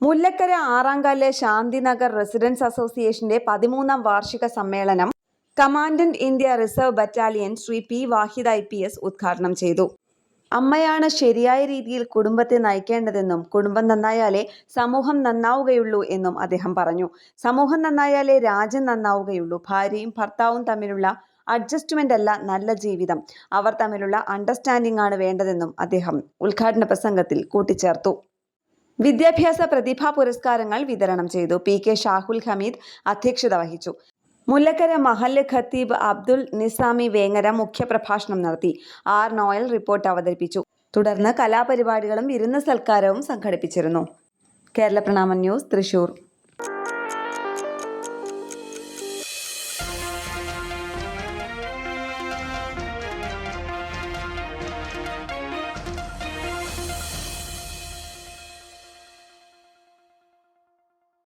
Mullakkara ആറാങ്കാല് Shanthinagar residence അസോസിയേഷന്റെ 13ാം വാർഷിക സമ്മേളനം commandant India reserve battalion Shri P Wahid IPS ഉദ്ഘാടനം ചെയ്തു. അമ്മയാണ് ശരിയായ രീതിയിൽ കുടുംബത്തെ നയിക്കേണ്ടതെന്നും കുടുംബം നന്നായാലേ സമൂഹം നന്നാവുകയുള്ളൂ എന്നും അദ്ദേഹം പറഞ്ഞു. സമൂഹം നന്നായാലേ രാജ്യം നന്നാവുകയുള്ളൂ. ഭാര്യയും ഭർത്താവും തമ്മിലുള്ള അഡ്ജസ്റ്റ്മെന്റ് അല്ല നല്ല ജീവിതം, അവർ തമ്മിലുള്ള അണ്ടർസ്റ്റാൻഡിംഗ് ആണ് വേണ്ടതെന്നും അദ്ദേഹം ഉദ്ഘാടന പ്രസംഗത്തിൽ കൂട്ടിച്ചേർത്തു. വിദ്യാഭ്യാസ പ്രതിഭാ പുരസ്കാരങ്ങൾ വിതരണം ചെയ്തു. PK ഷാഹുൽ ഹമീദ് അധ്യക്ഷത വഹിച്ചു. മുല്ലക്കര മഹല്ല് ഖത്തീബ് അബ്ദുൽ നിസാമി വേങ്ങര മുഖ്യപ്രഭാഷണം നടത്തി. R. നോയൽ റിപ്പോർട്ട് അവതരിപ്പിച്ചു. തുടർന്ന് കലാപരിപാടികളും വിരുന്ന് സൽക്കാരവും സംഘടിപ്പിച്ചിരുന്നു. കേരള പ്രണാമം ന്യൂസ്, തൃശൂർ.